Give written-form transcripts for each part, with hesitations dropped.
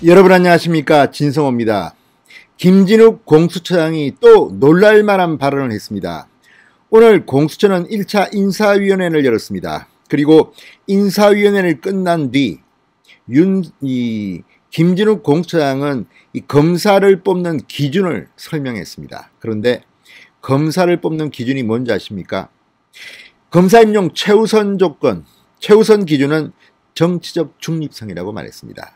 여러분 안녕하십니까, 진성호입니다. 김진욱 공수처장이 또 놀랄만한 발언을 했습니다. 오늘 공수처는 1차 인사위원회를 열었습니다. 그리고 인사위원회를 끝난 뒤 김진욱 공수처장은 이 검사를 뽑는 기준을 설명했습니다. 그런데 검사를 뽑는 기준이 뭔지 아십니까? 검사 임용 최우선 조건, 최우선 기준은 정치적 중립성이라고 말했습니다.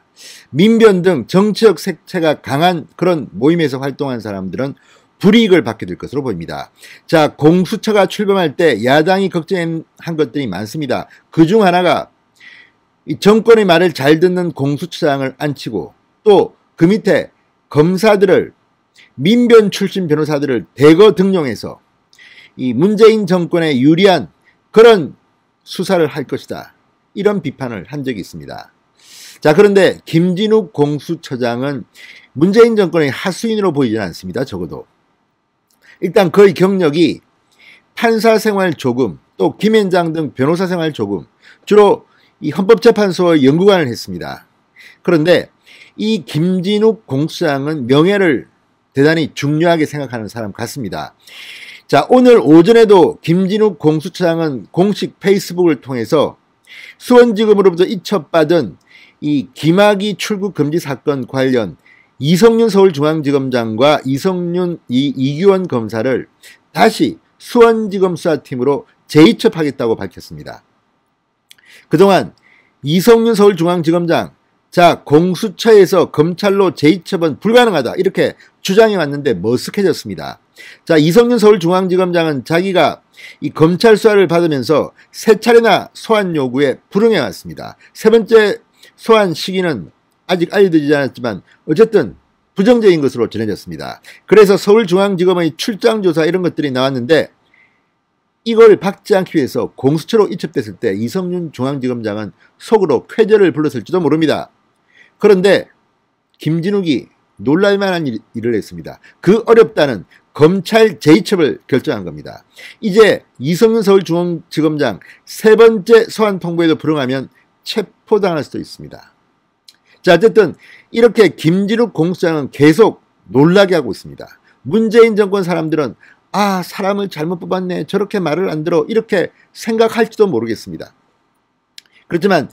민변 등 정치적 색채가 강한 그런 모임에서 활동한 사람들은 불이익을 받게 될 것으로 보입니다. 자, 공수처가 출범할 때 야당이 걱정한 것들이 많습니다. 그중 하나가 이 정권의 말을 잘 듣는 공수처장을 앉히고 또 그 밑에 검사들을, 민변 출신 변호사들을 대거 등용해서 이 문재인 정권에 유리한 그런 수사를 할 것이다, 이런 비판을 한 적이 있습니다. 자, 그런데 김진욱 공수처장은 문재인 정권의 하수인으로 보이지는 않습니다. 적어도 일단 그의 경력이 판사 생활 조금, 또 김앤장 등 변호사 생활 조금, 주로 이 헌법재판소 연구관을 했습니다. 그런데 이 김진욱 공수처장은 명예를 대단히 중요하게 생각하는 사람 같습니다. 자, 오늘 오전에도 김진욱 공수처장은 공식 페이스북을 통해서 수원지검으로부터 이첩받은 이 김학의 출국 금지 사건 관련 이성윤 서울중앙지검장과 이규원 검사를 다시 수원지검 수사팀으로 재이첩하겠다고 밝혔습니다. 그동안 이성윤 서울중앙지검장, 자, 공수처에서 검찰로 재이첩은 불가능하다, 이렇게 주장해 왔는데 머쓱해졌습니다. 자, 이성윤 서울중앙지검장은 자기가 이 검찰 수사를 받으면서 세 차례나 소환 요구에 불응해 왔습니다. 세 번째 소환 시기는 아직 알려지지 않았지만 어쨌든 부정적인 것으로 전해졌습니다. 그래서 서울중앙지검의 출장조사 이런 것들이 나왔는데 이걸 받지 않기 위해서 공수처로 이첩됐을 때 이성윤 중앙지검장은 속으로 쾌재를 불렀을지도 모릅니다. 그런데 김진욱이 놀랄만한 일을 했습니다. 그 어렵다는 검찰 재이첩을 결정한 겁니다. 이제 이성윤 서울중앙지검장 세 번째 소환 통보에도 불응하면 체포당할 수도 있습니다. 자, 어쨌든 이렇게 김진욱 공수장은 계속 놀라게 하고 있습니다. 문재인 정권 사람들은 아, 사람을 잘못 뽑았네, 저렇게 말을 안 들어, 이렇게 생각할지도 모르겠습니다. 그렇지만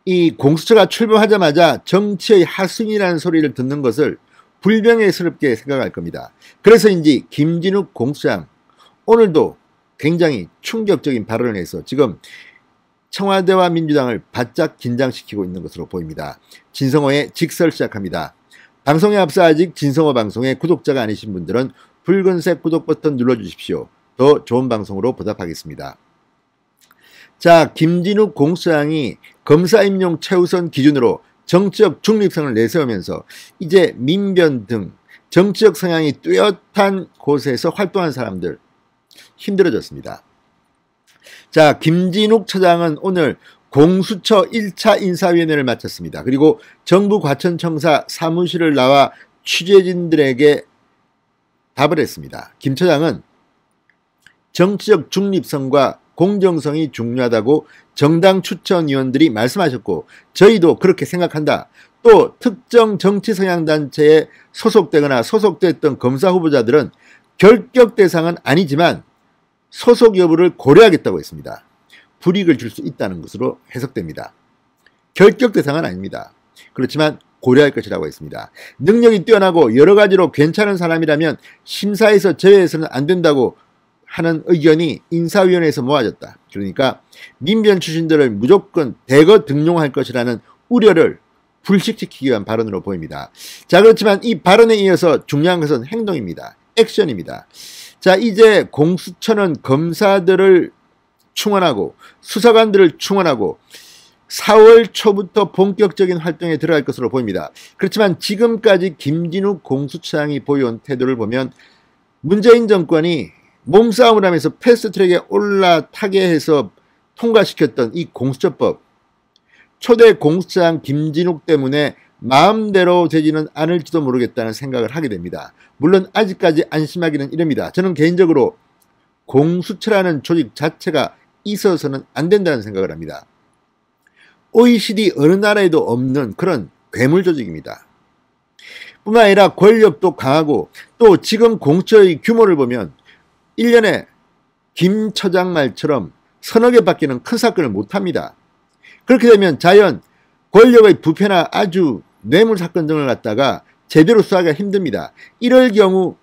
이 공수처가 출범하자마자 정치의 하수인이라는 소리를 듣는 것을 불명예스럽게 생각할 겁니다. 그래서인지 김진욱 공수장 오늘도 굉장히 충격적인 발언을 해서 지금 청와대와 민주당을 바짝 긴장시키고 있는 것으로 보입니다. 진성호의 직설 시작합니다. 방송에 앞서 아직 진성호 방송의 구독자가 아니신 분들은 붉은색 구독 버튼 눌러주십시오. 더 좋은 방송으로 보답하겠습니다. 자, 김진욱 공수장이 검사 임용 최우선 기준으로 정치적 중립성을 내세우면서 이제 민변 등 정치적 성향이 뚜렷한 곳에서 활동한 사람들 힘들어졌습니다. 자, 김진욱 처장은 오늘 공수처 1차 인사위원회를 마쳤습니다. 그리고 정부 과천청사 사무실을 나와 취재진들에게 답을 했습니다. 김 처장은 정치적 중립성과 공정성이 중요하다고 정당 추천위원들이 말씀하셨고 저희도 그렇게 생각한다. 또 특정 정치 성향 단체에 소속되거나 소속됐던 검사 후보자들은 결격 대상은 아니지만 소속 여부를 고려하겠다고 했습니다. 불이익을 줄 수 있다는 것으로 해석됩니다. 결격 대상은 아닙니다. 그렇지만 고려할 것이라고 했습니다. 능력이 뛰어나고 여러 가지로 괜찮은 사람이라면 심사에서 제외해서는 안 된다고 하는 의견이 인사위원회에서 모아졌다. 그러니까 민변 출신들을 무조건 대거 등용할 것이라는 우려를 불식시키기 위한 발언으로 보입니다. 자, 그렇지만 이 발언에 이어서 중요한 것은 행동입니다. 액션입니다. 자, 이제 공수처는 검사들을 충원하고 수사관들을 충원하고 4월 초부터 본격적인 활동에 들어갈 것으로 보입니다. 그렇지만 지금까지 김진욱 공수처장이 보여온 태도를 보면 문재인 정권이 몸싸움을 하면서 패스트트랙에 올라타게 해서 통과시켰던 이 공수처법, 초대 공수처장 김진욱 때문에 마음대로 되지는 않을지도 모르겠다는 생각을 하게 됩니다. 물론 아직까지 안심하기는 이릅니다. 저는 개인적으로 공수처라는 조직 자체가 있어서는 안 된다는 생각을 합니다. OECD 어느 나라에도 없는 그런 괴물 조직입니다. 뿐만 아니라 권력도 강하고 또 지금 공처의 규모를 보면 1년에 김 처장 말처럼 서너 개 밖에는 큰 사건을 못합니다. 그렇게 되면 자연 권력의 부패나 아주 뇌물 사건 등을 갖다가 제대로 수사하기가 힘듭니다. 이럴 경우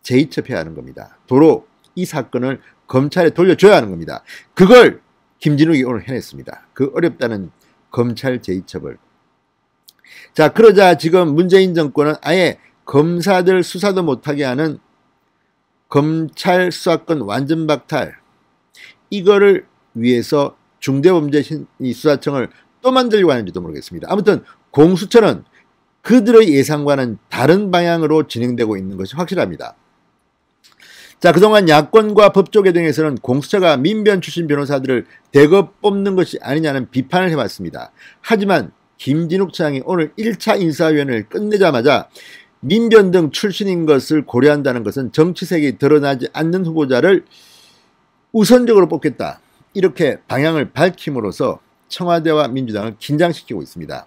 재이첩해야 하는 겁니다. 도로 이 사건을 검찰에 돌려줘야 하는 겁니다. 그걸 김진욱이 오늘 해냈습니다. 그 어렵다는 검찰 재이첩을. 자, 그러자 지금 문재인 정권은 아예 검사들 수사도 못하게 하는 검찰 수사권 완전 박탈, 이거를 위해서 중대범죄수사청을 또 만들려고 하는지도 모르겠습니다. 아무튼 공수처는 그들의 예상과는 다른 방향으로 진행되고 있는 것이 확실합니다. 자, 그동안 야권과 법조계 등에서는 공수처가 민변 출신 변호사들을 대거 뽑는 것이 아니냐는 비판을 해왔습니다. 하지만 김진욱 차장이 오늘 1차 인사위원회를 끝내자마자 민변 등 출신인 것을 고려한다는 것은 정치색이 드러나지 않는 후보자를 우선적으로 뽑겠다, 이렇게 방향을 밝힘으로써 청와대와 민주당을 긴장시키고 있습니다.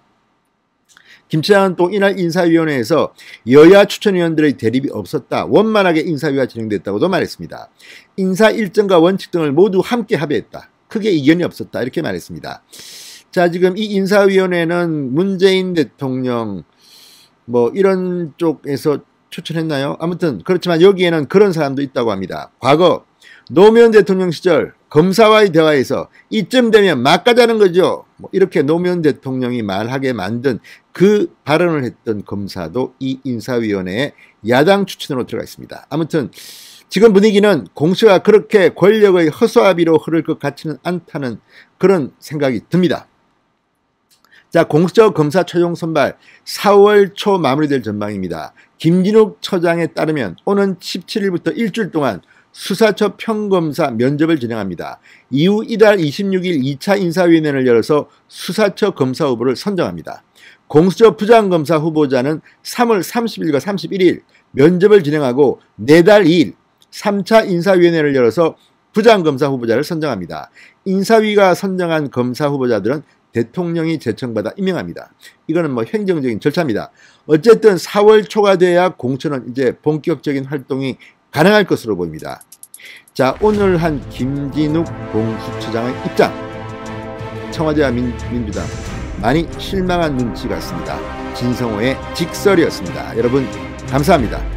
김 차장은 또 이날 인사위원회에서 여야 추천위원들의 대립이 없었다, 원만하게 인사위가 진행됐다고도 말했습니다. 인사 일정과 원칙 등을 모두 함께 합의했다, 크게 이견이 없었다, 이렇게 말했습니다. 자, 지금 이 인사위원회는 문재인 대통령 뭐 이런 쪽에서 추천했나요? 아무튼 그렇지만 여기에는 그런 사람도 있다고 합니다. 과거 노무현 대통령 시절 검사와의 대화에서 이쯤 되면 막 가자는 거죠, 뭐 이렇게 노무현 대통령이 말하게 만든 그 발언을 했던 검사도 이 인사위원회에 야당 추천으로 들어가 있습니다. 아무튼 지금 분위기는 공수처가 그렇게 권력의 허수아비로 흐를 것 같지는 않다는 그런 생각이 듭니다. 자, 공수처 검사 최종 선발 4월 초 마무리될 전망입니다. 김진욱 처장에 따르면 오는 17일부터 일주일 동안 수사처 평검사 면접을 진행합니다. 이후 이달 26일 2차 인사위원회를 열어서 수사처 검사 후보를 선정합니다. 공수처 부장검사 후보자는 3월 30일과 31일 면접을 진행하고 내달 2일 3차 인사위원회를 열어서 부장검사 후보자를 선정합니다. 인사위가 선정한 검사 후보자들은 대통령이 제청받아 임명합니다. 이거는 뭐 행정적인 절차입니다. 어쨌든 4월 초가 돼야 공처는 이제 본격적인 활동이 가능할 것으로 보입니다. 자, 오늘 한 김진욱 공수처장의 입장, 청와대와 민주당 많이 실망한 눈치 같습니다. 진성호의 직설이었습니다. 여러분 감사합니다.